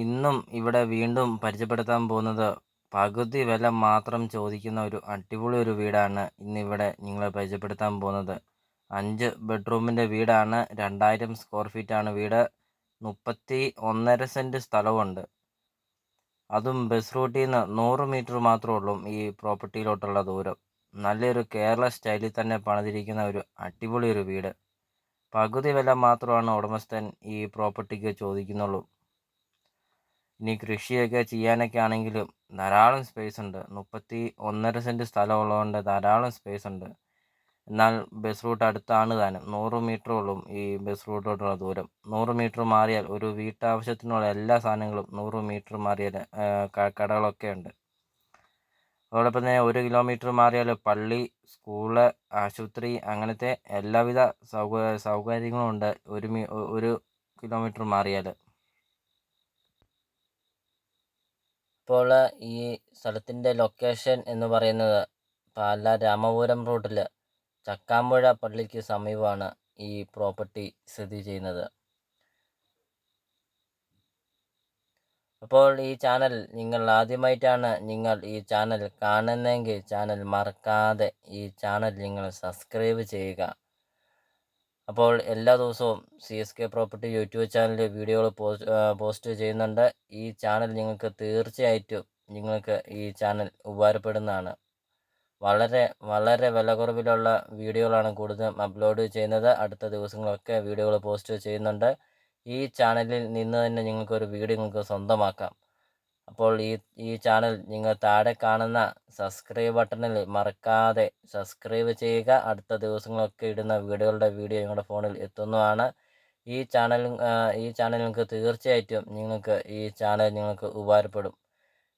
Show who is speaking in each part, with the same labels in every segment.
Speaker 1: ഇന്നും ഇവിടെ വീണ്ടും പരിചയപ്പെടുത്താൻ പോകുന്നത് പകുതി വില മാത്രം ചോദിക്കുന്ന ഒരു അടിപൊളി ഒരു വീടാണ് ഇന്നിവിടെ നിങ്ങളെ പരിചയപ്പെടുത്താൻ പോകുന്നത്. 5 ബെഡ്റൂമിൻ്റെ വീടാണ്. 2000 സ്ക്വയർ ഫീറ്റാണ് വീട്. 31.5 സെൻറ്റ് സ്ഥലമുണ്ട്. അതും ബസ് റൂട്ടിൽ നിന്ന് 100 മീറ്റർ മാത്രമേ ഉള്ളൂ ഈ പ്രോപ്പർട്ടിയിലോട്ടുള്ള ദൂരം. നല്ലൊരു കേരള സ്റ്റൈലിൽ തന്നെ പണിതിരിക്കുന്ന ഒരു അടിപൊളി ഒരു വീട്. പകുതി വില മാത്രമാണ് ഉടമസ്ഥൻ ഈ പ്രോപ്പർട്ടിക്ക് ചോദിക്കുന്നുള്ളൂ. ഇനി കൃഷിയൊക്കെ ചെയ്യാനൊക്കെ ആണെങ്കിലും ധാരാളം സ്പേസ് ഉണ്ട്. 31.5 സെൻറ്റ് സ്ഥലമുള്ളതുകൊണ്ട് ധാരാളം സ്പേസ് ഉണ്ട്. എന്നാൽ ബസ് റൂട്ട് അടുത്താണ് താനും. 100 മീറ്റർ ഉള്ളൂ ഈ ബസ് റൂട്ടിലോട്ടുള്ള ദൂരം. 100 മീറ്റർ മാറിയാൽ ഒരു വീട്ടാവശ്യത്തിനുള്ള എല്ലാ സാധനങ്ങളും 100 മീറ്റർ മാറിയാൽ കടകളൊക്കെ ഉണ്ട്. അതോടൊപ്പം തന്നെ 1 കിലോമീറ്റർ മാറിയാൽ പള്ളി, സ്കൂള്, ആശുപത്രി അങ്ങനത്തെ എല്ലാവിധ സൗകര്യങ്ങളും ഉണ്ട് 1 കിലോമീറ്റർ മാറിയാൽ. ഇപ്പോൾ ഈ സ്ഥലത്തിൻ്റെ ലൊക്കേഷൻ എന്ന് പറയുന്നത് പാലാ രാമപുരം റൂട്ടിൽ ചക്കാമ്പുഴ പള്ളിക്ക് സമീപമാണ് ഈ പ്രോപ്പർട്ടി സ്ഥിതി ചെയ്യുന്നത്. അപ്പോൾ ഈ ചാനൽ നിങ്ങൾ ആദ്യമായിട്ടാണ് ഈ ചാനൽ കാണുന്നതെങ്കിൽ ചാനൽ മറക്കാതെ ഈ ചാനൽ നിങ്ങൾ സബ്സ്ക്രൈബ് ചെയ്യുക. അപ്പോൾ എല്ലാ ദിവസവും CSK പ്രോപ്പർട്ടി യൂട്യൂബ് ചാനലിൽ വീഡിയോകൾ പോസ്റ്റ് ചെയ്യുന്നുണ്ട്. ഈ ചാനൽ നിങ്ങൾക്ക് തീർച്ചയായിട്ടും ഈ ചാനൽ ഉപകാരപ്പെടുന്നതാണ്. വളരെ വളരെ വില കുറവിലുള്ള വീഡിയോകളാണ് കൂടുതലും അപ്ലോഡ് ചെയ്യുന്നത്. അടുത്ത ദിവസങ്ങളൊക്കെ വീഡിയോകൾ പോസ്റ്റ് ചെയ്യുന്നുണ്ട്. ഈ ചാനലിൽ നിന്ന് തന്നെ നിങ്ങൾക്കൊരു വീഡിയോ നിങ്ങൾക്ക് സ്വന്തമാക്കാം. അപ്പോൾ ഈ ചാനൽ നിങ്ങൾ താഴെ കാണുന്ന സബ്സ്ക്രൈബ് ബട്ടണിൽ മറക്കാതെ സബ്സ്ക്രൈബ് ചെയ്യുക. അടുത്ത ദിവസങ്ങളൊക്കെ ഇടുന്ന വീഡിയോകളുടെ വീഡിയോ നിങ്ങളുടെ ഫോണിൽ എത്തുന്നതാണ്. ഈ ചാനൽ നിങ്ങൾക്ക് തീർച്ചയായിട്ടും ഈ ചാനൽ നിങ്ങൾക്ക് ഉപകാരപ്പെടും.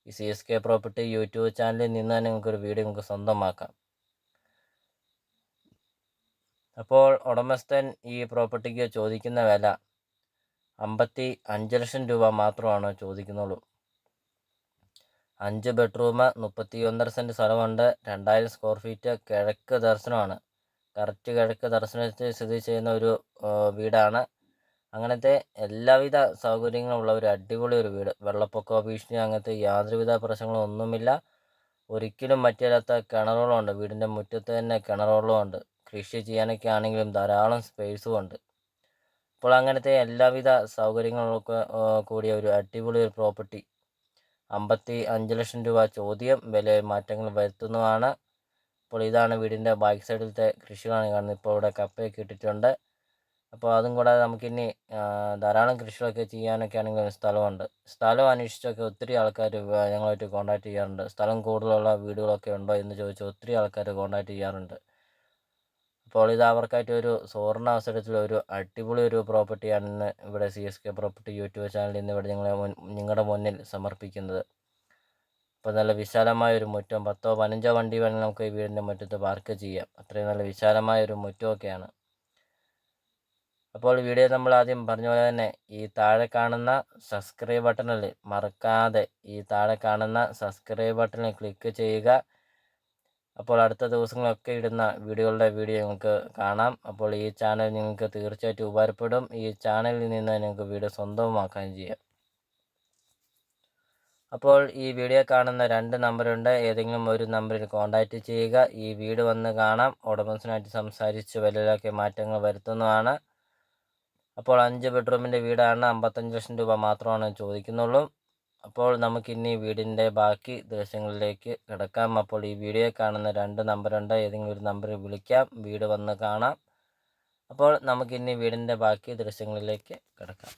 Speaker 1: ഈ CSK പ്രോപ്പർട്ടി യൂട്യൂബ് ചാനലിൽ നിന്ന് തന്നെ നിങ്ങൾക്കൊരു വീഡിയോ നിങ്ങൾക്ക് സ്വന്തമാക്കാം. അപ്പോൾ ഉടമസ്ഥൻ ഈ പ്രോപ്പർട്ടിക്ക് ചോദിക്കുന്ന വില 55 ലക്ഷം രൂപ മാത്രമാണ് ചോദിക്കുന്നുള്ളൂ. 5 ബെഡ്റൂം, 31.5 സെൻറ്റ് സ്ഥലമുണ്ട്. 2000 സ്ക്വയർ ഫീറ്റ്. കിഴക്ക് ദർശനമാണ്. കറക്റ്റ് കിഴക്ക് ദർശനത്തിൽ സ്ഥിതി ചെയ്യുന്ന ഒരു വീടാണ്. അങ്ങനത്തെ എല്ലാവിധ സൗകര്യങ്ങളും ഉള്ള ഒരു അടിപൊളി ഒരു വീട്. വെള്ളപ്പൊക്ക ഭീഷണി അങ്ങനത്തെ യാതൊരുവിധ പ്രശ്നങ്ങളും ഒന്നുമില്ല. ഒരിക്കലും മറ്റില്ലാത്ത കിണറുകളുണ്ട്. വീടിൻ്റെ മുറ്റത്ത് തന്നെ കിണറുകളുമുണ്ട്. കൃഷി ചെയ്യാനൊക്കെ ആണെങ്കിലും ധാരാളം സ്പേസും ഉണ്ട്. അപ്പോൾ അങ്ങനത്തെ എല്ലാവിധ സൗകര്യങ്ങളൊക്കെ കൂടിയ ഒരു അടിപൊളി ഒരു പ്രോപ്പർട്ടി. 55 ലക്ഷം രൂപ ചോദ്യം. വില മാറ്റങ്ങൾ വരുത്തുന്നതാണ്. അപ്പോൾ ഇതാണ് വീടിൻ്റെ ബാക്ക് സൈഡിലത്തെ കൃഷികളാണ് കാണുന്നത്. ഇപ്പോൾ ഇവിടെ കപ്പയൊക്കെ ഇട്ടിട്ടുണ്ട്. അപ്പോൾ അതും കൂടാതെ നമുക്കിനി ധാരാളം കൃഷികളൊക്കെ ചെയ്യാനൊക്കെ ആണെങ്കിൽ സ്ഥലമുണ്ട്. സ്ഥലം അന്വേഷിച്ചൊക്കെ ഒത്തിരി ആൾക്കാർ ഞങ്ങളുമായിട്ട് കോൺടാക്റ്റ് ചെയ്യാറുണ്ട്. സ്ഥലം കൂടുതലുള്ള വീടുകളൊക്കെ ഉണ്ടോ എന്ന് ചോദിച്ച് ഒത്തിരി ആൾക്കാർ കോൺടാക്റ്റ് ചെയ്യാറുണ്ട്. അപ്പോൾ ഇത് അവർക്കായിട്ട് ഒരു സുവർണ്ണ അവസരത്തിൽ ഒരു അടിപൊളി ഒരു പ്രോപ്പർട്ടിയാണ് ഇന്ന് ഇവിടെ CSK പ്രോപ്പർട്ടി യൂട്യൂബ് ചാനലിൽ ഇന്ന് ഇവിടെ നിങ്ങളുടെ മുന്നിൽ സമർപ്പിക്കുന്നത്. അപ്പോൾ നല്ല വിശാലമായ ഒരു മുറ്റം, 10ഓ 15ഓ വണ്ടി വേണമെങ്കിൽ നമുക്ക് ഈ വീടിൻ്റെ മുറ്റത്ത് പാർക്ക് ചെയ്യാം. അത്രയും നല്ല വിശാലമായ ഒരു മുറ്റമൊക്കെയാണ്. അപ്പോൾ വീഡിയോ നമ്മൾ ആദ്യം പറഞ്ഞ പോലെ തന്നെ ഈ താഴെ കാണുന്ന സബ്സ്ക്രൈബ് ബട്ടണിൽ മറക്കാതെ സബ്സ്ക്രൈബ് ബട്ടണിൽ ക്ലിക്ക് ചെയ്യുക. അപ്പോൾ അടുത്ത ദിവസങ്ങളൊക്കെ ഇടുന്ന വീഡിയോകളുടെ വീഡിയോ നിങ്ങൾക്ക് കാണാം. അപ്പോൾ ഈ ചാനൽ നിങ്ങൾക്ക് തീർച്ചയായിട്ടും ഉപകാരപ്പെടും. ഈ ചാനലിൽ നിന്ന് നിങ്ങൾക്ക് വീഡിയോ സ്വന്തമാക്കുകയും ചെയ്യാം. അപ്പോൾ ഈ വീഡിയോ കാണുന്ന 2 നമ്പറുണ്ട്. ഏതെങ്കിലും ഒരു നമ്പറിൽ കോൺടാക്റ്റ് ചെയ്യുക. ഈ വീട് വന്ന് കാണാം. ഉടമസ്ഥനായിട്ട് സംസാരിച്ച് വിലയിലൊക്കെ മാറ്റങ്ങൾ വരുത്തുന്നതാണ്. അപ്പോൾ 5 ബെഡ്റൂമിൻ്റെ വീടാണ്. 55 ലക്ഷം രൂപ മാത്രമാണ് ചോദിക്കുന്നുള്ളൂ. അപ്പോൾ നമുക്കിനി വീടിൻ്റെ ബാക്കി ദൃശ്യങ്ങളിലേക്ക് കിടക്കാം. അപ്പോൾ ഈ വീഡിയോ കാണുന്ന 2 നമ്പറുണ്ട്. ഏതെങ്കിലും ഒരു നമ്പറിൽ വിളിക്കാം. വീട് വന്ന് കാണാം. അപ്പോൾ നമുക്കിനി വീടിൻ്റെ ബാക്കി ദൃശ്യങ്ങളിലേക്ക് കിടക്കാം.